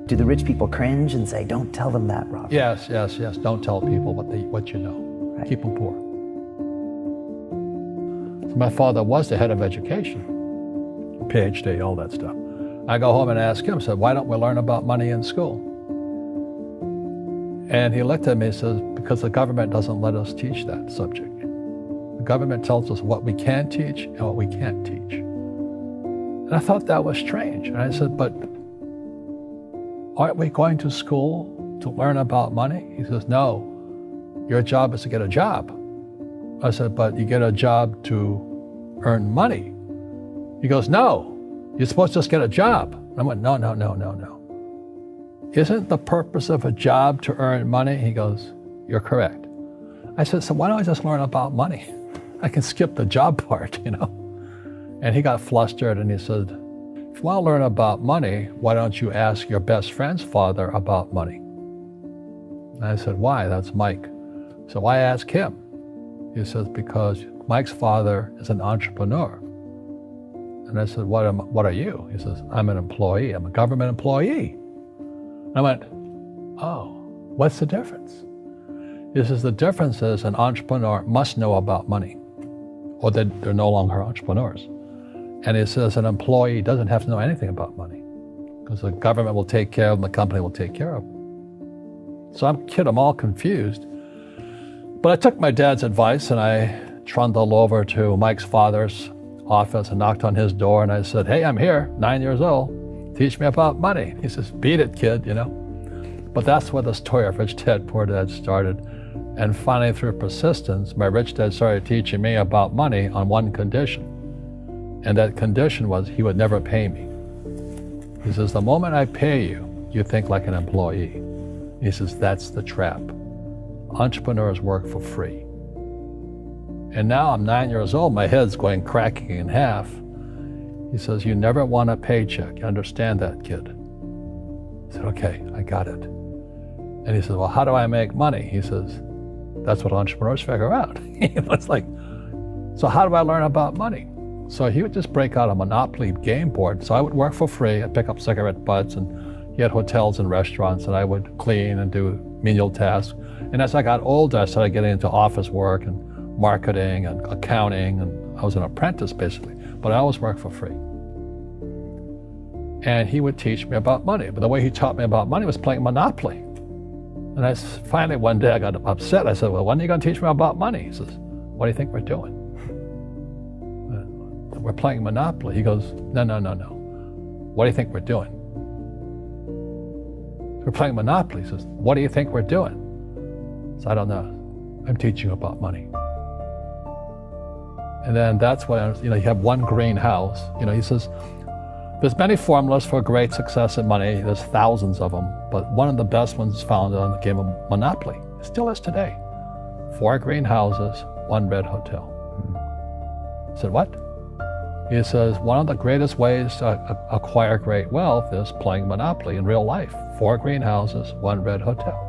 Do the rich people cringe and say, don't tell them that, Robert? Yes. Don't tell people what you know. Right. Keep them poor. So my father was the head of education, PhD, all that stuff. I go home and ask him, said, why don't we learn about money in school? And he looked at me and says, because the government doesn't let us teach that subject. The government tells us what we can teach and what we can't teach. And I thought that was strange. And I said, but aren't we going to school to learn about money? He says, no, your job is to get a job. I said, but you get a job to earn money. He goes, no, you're supposed to just get a job. I went, no. Isn't the purpose of a job to earn money? He goes, you're correct. I said, so why don't I just learn about money? I can skip the job part, you know? And he got flustered and he said, if you want to learn about money, why don't you ask your best friend's father about money? And I said, why? That's Mike. So why ask him? He says, because Mike's father is an entrepreneur. And I said, what are you? He says, I'm an employee. I'm a government employee. I went, oh, what's the difference? He says, the difference is an entrepreneur must know about money, or they're no longer entrepreneurs. And he says an employee doesn't have to know anything about money, because the government will take care of them, the company will take care of them. So I'm all confused. But I took my dad's advice and I trundled over to Mike's father's office and knocked on his door and I said, hey, I'm here, 9 years old. Teach me about money. He says, beat it, kid, you know. But that's where the story of Rich Dad, Poor Dad started. And finally, through persistence, my rich dad started teaching me about money on one condition. And that condition was he would never pay me. He says, the moment I pay you, you think like an employee. He says, that's the trap. Entrepreneurs work for free. And now I'm 9 years old, my head's cracking in half. He says, you never want a paycheck. You understand that, kid? I said, okay, I got it. And he says, well, how do I make money? He says, that's what entrepreneurs figure out. It's like, so how do I learn about money? So he would just break out a Monopoly game board. So I would work for free. I'd pick up cigarette butts, and he had hotels and restaurants, and I would clean and do menial tasks. And as I got older, I started getting into office work and marketing and accounting, and I was an apprentice basically, but I always worked for free. And he would teach me about money, but the way he taught me about money was playing Monopoly. And I finally one day I got upset. I said, well, when are you going to teach me about money? He says, what do you think we're doing? We're playing Monopoly. He goes, no. What do you think we're doing? We're playing Monopoly. He says, what do you think we're doing? So I don't know. I'm teaching you about money. And then that's when, you have one green house. He says, there's many formulas for great success in money. There's thousands of them, but one of the best ones is found on the game of Monopoly. It still is today. 4 green houses, 1 red hotel. I said, what? He says, one of the greatest ways to acquire great wealth is playing Monopoly in real life. 4 green houses, 1 red hotel.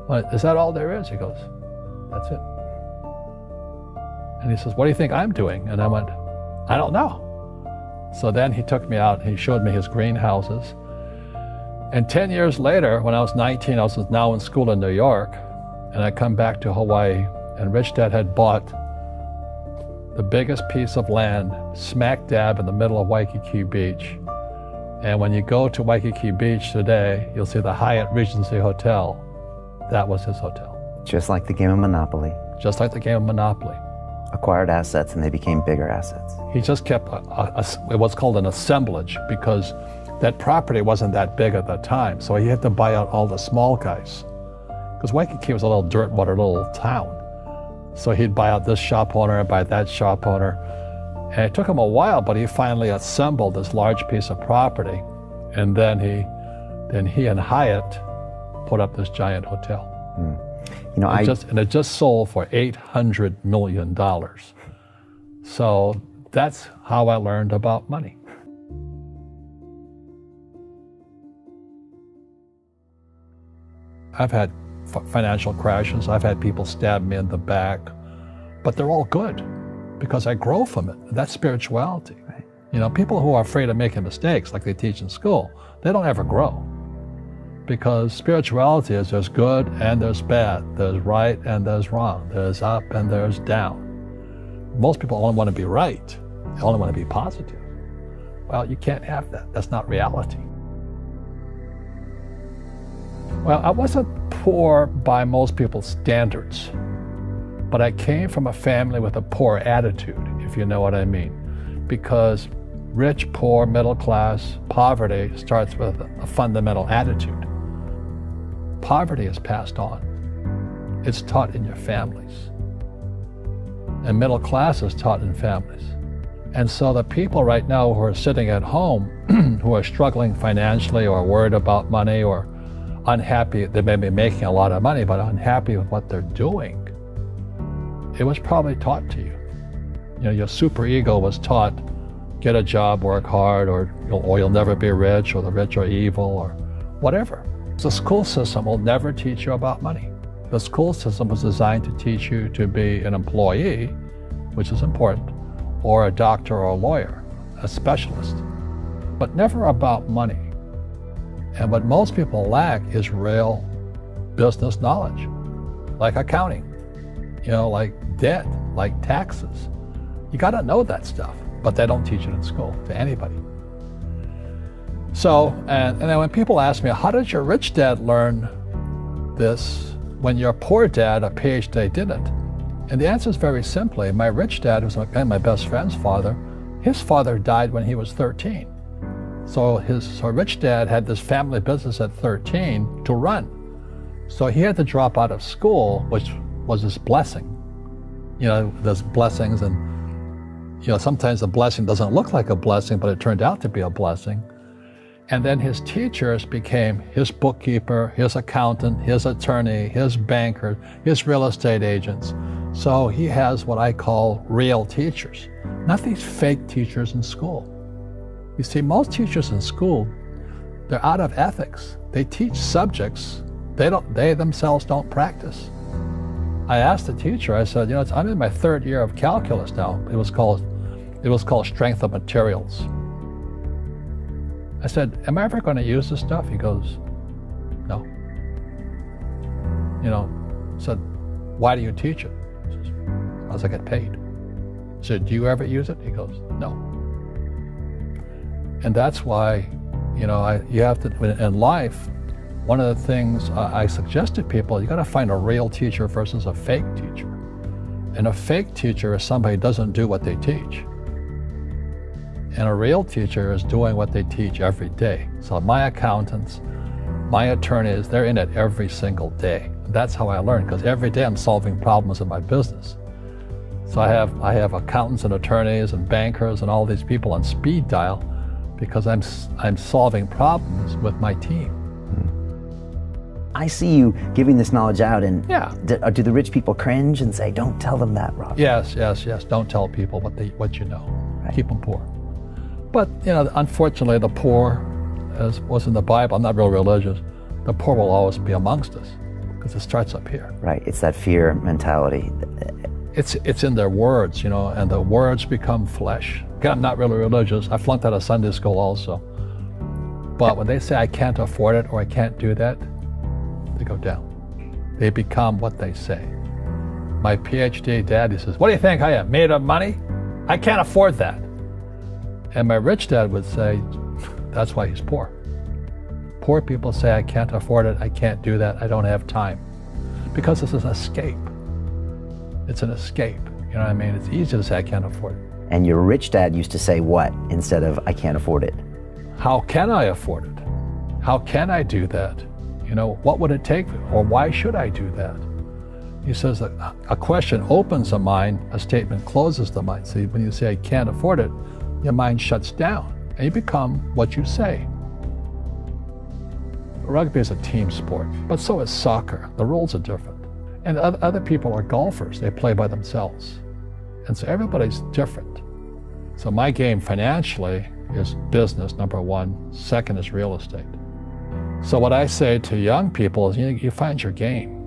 Well, is that all there is? He goes, that's it. And he says, what do you think I'm doing? And I went, I don't know. So then he took me out and he showed me his greenhouses. And 10 years later, when I was 19, I was now in school in New York, and I come back to Hawaii, and Rich Dad had bought the biggest piece of land smack dab in the middle of Waikiki Beach. And when you go to Waikiki Beach today, you'll see the Hyatt Regency Hotel. That was his hotel. Just like the game of Monopoly. Just like the game of Monopoly. Acquired assets and they became bigger assets. He just kept what's called an assemblage, because that property wasn't that big at the time. So he had to buy out all the small guys. Because Waikiki was a little dirtwater little town. So he'd buy out this shop owner and buy that shop owner. And it took him a while, but he finally assembled this large piece of property. And then he and Hyatt put up this giant hotel. It just sold for $800 million. So that's how I learned about money. I've had financial crashes. I've had people stab me in the back, but they're all good because I grow from it. That's spirituality. Right. You know, people who are afraid of making mistakes, like they teach in school, they don't ever grow. Because spirituality is there's good and there's bad, there's right and there's wrong, there's up and there's down. Most people only want to be right, they only want to be positive. Well, you can't have that. That's not reality. Well, I wasn't poor by most people's standards, but I came from a family with a poor attitude, if you know what I mean. Because rich, poor, middle class, poverty starts with a fundamental attitude. Poverty is passed on. It's taught in your families. And middle class is taught in families. And so the people right now who are sitting at home, who are struggling financially or worried about money or unhappy, they may be making a lot of money, but unhappy with what they're doing, it was probably taught to you. You know, your superego was taught, get a job, work hard, or you'll never be rich, or the rich are evil, or whatever. The school system will never teach you about money. The school system was designed to teach you to be an employee, which is important, or a doctor or a lawyer, a specialist, but never about money. And what most people lack is real business knowledge, like accounting, you know, like debt, like taxes. You got to know that stuff, but they don't teach it in school to anybody. So, and then when people ask me, how did your rich dad learn this when your poor dad, a PhD, didn't? And the answer is very simply, my rich dad, who's my best friend's father, his father died when he was 13. So rich dad had this family business at 13 to run. So he had to drop out of school, which was his blessing. You know, there's blessings, and you know, sometimes the blessing doesn't look like a blessing, but it turned out to be a blessing. And then his teachers became his bookkeeper, his accountant, his attorney, his banker, his real estate agents. So he has what I call real teachers, not these fake teachers in school. You see, most teachers in school, they're out of ethics. They teach subjects they themselves don't practice. I asked the teacher, I said, you know, I'm in my third year of calculus now. It was called strength of materials. I said, am I ever going to use this stuff? He goes, no. You know, I said, why do you teach it? He says, because I get paid. I said, do you ever use it? He goes, no. And that's why, you know, you have to, in life, one of the things I suggest to people, you got to find a real teacher versus a fake teacher. And a fake teacher is somebody who doesn't do what they teach. And a real teacher is doing what they teach every day. So my accountants, my attorneys, they're in it every single day. That's how I learn, because every day I'm solving problems in my business. So I have accountants and attorneys and bankers and all these people on speed dial because I'm solving problems with my team. I see you giving this knowledge out, and yeah. Do the rich people cringe and say, don't tell them that, Rob? Yes. Don't tell people what you know. Right. Keep them poor. But, you know, unfortunately, the poor, as was in the Bible, I'm not real religious, the poor will always be amongst us because it starts up here. Right, it's that fear mentality. It's in their words, you know, and the words become flesh. Again, I'm not really religious. I flunked out of Sunday school also. But when they say I can't afford it or I can't do that, they go down. They become what they say. My PhD daddy says, what do you think I am, made of money? I can't afford that. And my rich dad would say, that's why he's poor. Poor people say, I can't afford it, I can't do that, I don't have time. Because it's an escape. It's an escape, you know what I mean? It's easy to say, I can't afford it. And your rich dad used to say what instead of, I can't afford it? How can I afford it? How can I do that? You know, what would it take, or why should I do that? He says that a question opens the mind, a statement closes the mind. See, when you say, I can't afford it, your mind shuts down, and you become what you say. Rugby is a team sport, but so is soccer. The rules are different. And other people are golfers. They play by themselves. And so everybody's different. So my game financially is business, number one. Second is real estate. So what I say to young people is, you find your game.